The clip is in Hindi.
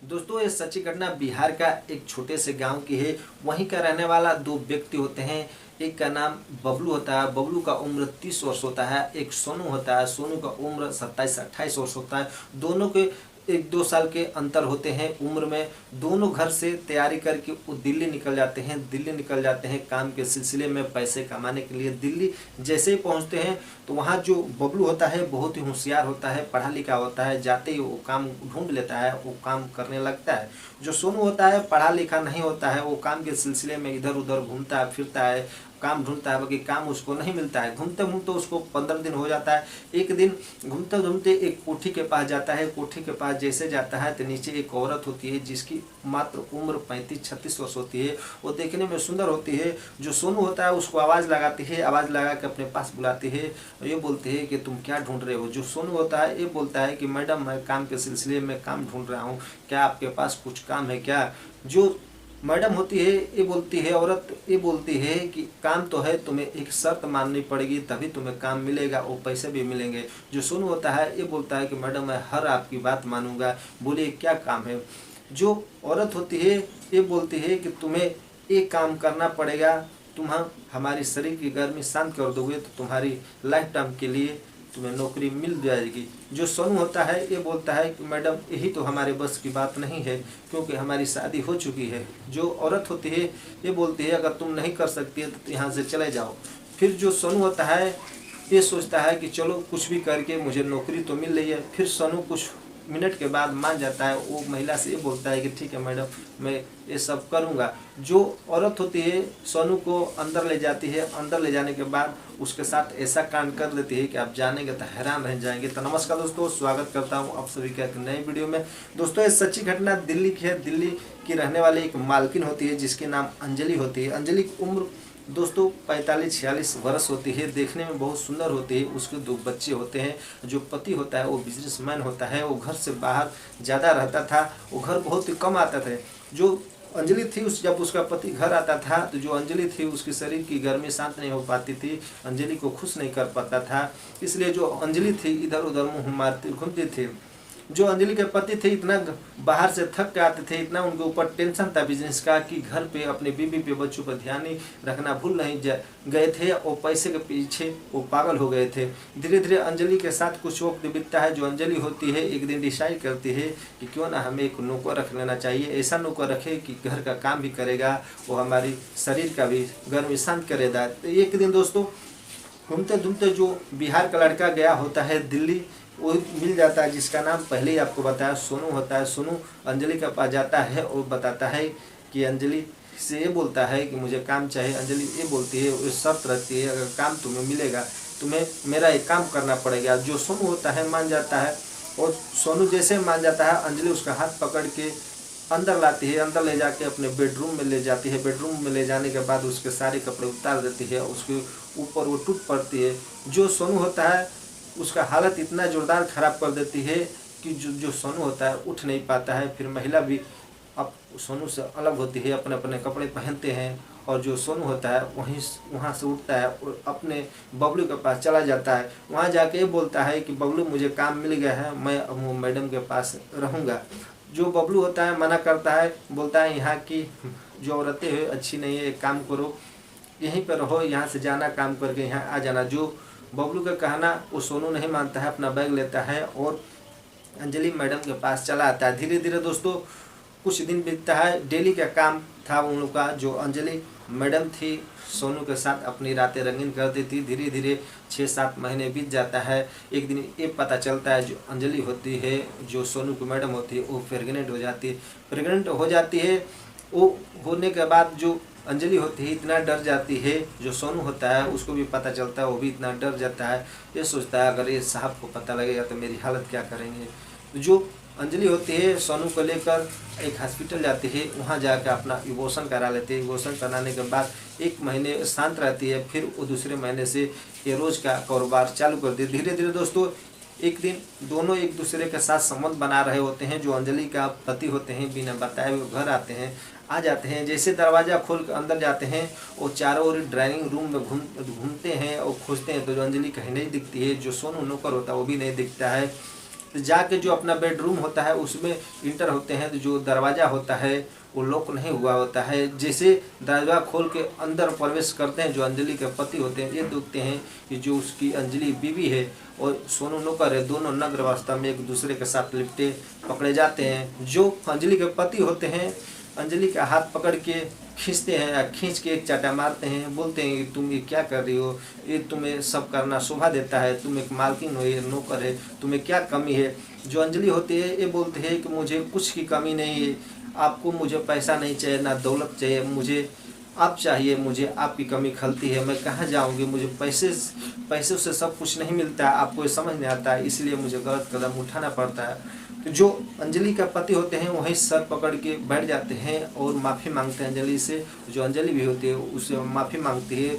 दोस्तों, ये सच्ची घटना बिहार का एक छोटे से गांव की है। वहीं का रहने वाला दो व्यक्ति होते हैं। एक का नाम बबलू होता है। बबलू का उम्र 30 वर्ष होता है। एक सोनू होता है। सोनू का उम्र 27-28 वर्ष होता है। दोनों के 1-2 साल के अंतर होते हैं उम्र में। दोनों घर से तैयारी करके वो दिल्ली निकल जाते हैं। दिल्ली निकल जाते हैं काम के सिलसिले में, पैसे कमाने के लिए। दिल्ली जैसे ही पहुंचते हैं तो वहाँ जो बबलू होता है बहुत ही होशियार होता है, पढ़ा लिखा होता है। जाते ही वो काम ढूंढ लेता है, वो काम करने लगता है। जो सोनू होता है पढ़ा लिखा नहीं होता है, वो काम के सिलसिले में इधर उधर घूमता फिरता है, काम ढूंढता है, बाकी काम उसको नहीं मिलता है। घूमते घूमते उसको 15 दिन हो जाता है। एक दिन घूमते घूमते एक कोठी के पास जाता है। कोठी के पास जैसे जाता है तो नीचे एक औरत होती है जिसकी मात्र उम्र 35-36 वर्ष होती है। वो देखने में सुंदर होती है। जो सोनू होता है उसको आवाज़ लगाती है, आवाज़ लगा के अपने पास बुलाती है। ये बोलती है कि तुम क्या ढूंढ रहे हो। जो सोनू होता है ये बोलता है कि मैडम, मैं काम के सिलसिले में काम ढूंढ रहा हूँ, क्या आपके पास कुछ काम है क्या। जो मैडम होती है ये बोलती है, औरत ये बोलती है कि काम तो है, तुम्हें एक शर्त माननी पड़ेगी तभी तुम्हें काम मिलेगा और पैसे भी मिलेंगे। जो सोनू होता है ये बोलता है कि मैडम, मैं हर आपकी बात मानूंगा, बोलिए क्या काम है। जो औरत होती है ये बोलती है कि तुम्हें एक काम करना पड़ेगा, तुम हमारी शरीर की गर्मी शांत कर दोगे तो तुम्हारी लाइफ टाइम के लिए तुम्हें नौकरी मिल जाएगी। जो सोनू होता है ये बोलता है कि मैडम, यही तो हमारे बस की बात नहीं है क्योंकि हमारी शादी हो चुकी है। जो औरत होती है ये बोलती है, अगर तुम नहीं कर सकती है तो यहाँ से चले जाओ। फिर जो सोनू होता है ये सोचता है कि चलो कुछ भी करके मुझे नौकरी तो मिल रही है। फिर सोनू कुछ मिनट के बाद मान जाता है। वो महिला से ये बोलता है कि ठीक है मैडम, मैं ये सब करूँगा। जो औरत होती है सोनू को अंदर ले जाती है। अंदर ले जाने के बाद उसके साथ ऐसा कांड कर देती है कि आप जानेंगे तो हैरान रह जाएंगे। तो नमस्कार दोस्तों, स्वागत करता हूँ आप सभी का एक नई वीडियो में। दोस्तों, ये सच्ची घटना दिल्ली की है। दिल्ली की रहने वाली एक मालकिन होती है जिसके नाम अंजलि होती है। अंजलि की उम्र दोस्तों 45-46 वर्ष होती है। देखने में बहुत सुंदर होती है। उसके 2 बच्चे होते हैं। जो पति होता है वो बिजनेसमैन होता है। वो घर से बाहर ज़्यादा रहता था, वो घर बहुत ही कम आता था। जो अंजलि थी जब उसका पति घर आता था तो जो अंजलि थी उसकी शरीर की गर्मी शांत नहीं हो पाती थी, अंजलि को खुश नहीं कर पाता था। इसलिए जो अंजलि थी इधर उधर मुँह मारती घूमती थी। जो अंजलि के पति थे इतना बाहर से थक के आते थे, इतना उनके ऊपर टेंशन था बिजनेस का कि घर पे अपने बीवी पे बच्चों पर ध्यान ही रखना भूल नहीं गए थे और पैसे के पीछे वो पागल हो गए थे। धीरे धीरे अंजलि के साथ कुछ वक्त बीतता है। जो अंजलि होती है एक दिन डिसाइड करती है कि क्यों ना हमें एक नौकर रख लेना चाहिए। ऐसा नौकर रखे कि घर का काम भी करेगा, वो हमारी शरीर का भी गर्मी शांत करेगा। तो एक दिन दोस्तों घूमते घूमते जो बिहार का लड़का गया होता है दिल्ली, वो मिल जाता है जिसका नाम पहले ही आपको बताया सोनू होता है। सोनू अंजलि के पास जाता है और बताता है कि अंजलि से ये बोलता है कि मुझे काम चाहिए। अंजलि ये बोलती है, वो शर्त रखती है, अगर काम तुम्हें मिलेगा तुम्हें मेरा एक काम करना पड़ेगा। जो सोनू होता है मान जाता है और सोनू जैसे मान जाता है अंजलि उसका हाथ पकड़ के अंदर लाती है। अंदर ले जाके अपने बेडरूम में ले जाती है। बेडरूम में ले जाने के बाद उसके सारे कपड़े उतार देती है, उसके ऊपर वो टूट पड़ती है। जो सोनू होता है उसका हालत इतना जोरदार ख़राब कर देती है कि जो सोनू होता है उठ नहीं पाता है। फिर महिला भी अब सोनू से अलग होती है, अपने अपने कपड़े पहनते हैं और जो सोनू होता है वहाँ से उठता है और अपने बबलू के पास चला जाता है। वहाँ जाके ये बोलता है कि बबलू, मुझे काम मिल गया है, मैं अब वो मैडम के पास रहूँगा। जो बबलू होता है मना करता है, बोलता है यहाँ की जो औरतें हैं अच्छी नहीं है, एक काम करो यहीं पर रहो, यहाँ से जाना काम करके यहाँ आ जाना। जो बबलू का कहना वो सोनू नहीं मानता है, अपना बैग लेता है और अंजलि मैडम के पास चला आता है। धीरे धीरे दोस्तों कुछ दिन बीतता है। डेली का काम था उन लोग का। जो अंजलि मैडम थी सोनू के साथ अपनी रातें रंगीन कर दी थी। धीरे धीरे 6-7 महीने बीत जाता है। एक दिन ये पता चलता है जो अंजलि होती है, जो सोनू की मैडम होती है, वो प्रेग्नेंट हो जाती है। प्रेग्नेंट हो जाती है, वो होने के बाद जो अंजलि होती है इतना डर जाती है। जो सोनू होता है उसको भी पता चलता है, वो भी इतना डर जाता है। ये सोचता है अगर ये साहब को पता लगेगा तो मेरी हालत क्या करेंगे। तो जो अंजलि होती है सोनू को लेकर एक हॉस्पिटल जाती है। वहाँ जाकर अपना इवोशन करा लेती है। इवोशन कराने के बाद 1 महीने शांत रहती है। फिर वो दूसरे महीने से ये रोज़ का कारोबार चालू कर दी। धीरे धीरे दोस्तों एक दिन दोनों एक दूसरे के साथ संबंध बना रहे होते हैं। जो अंजलि का पति होते हैं बिना बताए हुए घर आते हैं, आ जाते हैं। जैसे दरवाज़ा खोल कर अंदर जाते हैं वो चारों ओर ड्राइंग रूम में घूमते हैं और खोजते हैं तो जो अंजलि कहीं नहीं दिखती है। जो सोनू नौकर होता है वो भी नहीं दिखता है। तो जाके जो अपना बेडरूम होता है उसमें इंटर होते हैं, तो जो दरवाज़ा होता है वो लॉक नहीं हुआ होता है। जैसे दरवाजा खोल के अंदर प्रवेश करते हैं, जो अंजलि के पति होते हैं, ये देखते हैं कि जो उसकी अंजलि बीवी है और सोनू नौकर है, दोनों नग्न अवस्था में एक दूसरे के साथ लिपटे पकड़े जाते हैं। जो अंजलि के पति होते हैं अंजलि का हाथ पकड़ के खींचते हैं या खींच के एक चाटा मारते हैं, बोलते हैं कि तुम ये क्या कर रही हो, ये तुम्हें सब करना शोभा देता है, तुम एक मालकिन हो, ये नौकर है, तुम्हें क्या कमी है। जो अंजलि होती है ये बोलते हैं कि मुझे कुछ की कमी नहीं है, आपको मुझे पैसा नहीं चाहिए, ना दौलत चाहिए, मुझे आप चाहिए, मुझे आपकी कमी खलती है, मैं कहाँ जाऊँगी, मुझे पैसे से सब कुछ नहीं मिलता है, आपको ये समझ नहीं आता है, इसलिए मुझे गलत कदम उठाना पड़ता है। तो जो अंजलि का पति होते हैं वहीं सर पकड़ के बैठ जाते हैं और माफ़ी मांगते हैं अंजलि से। जो अंजलि भी होती है उससे माफ़ी मांगती है।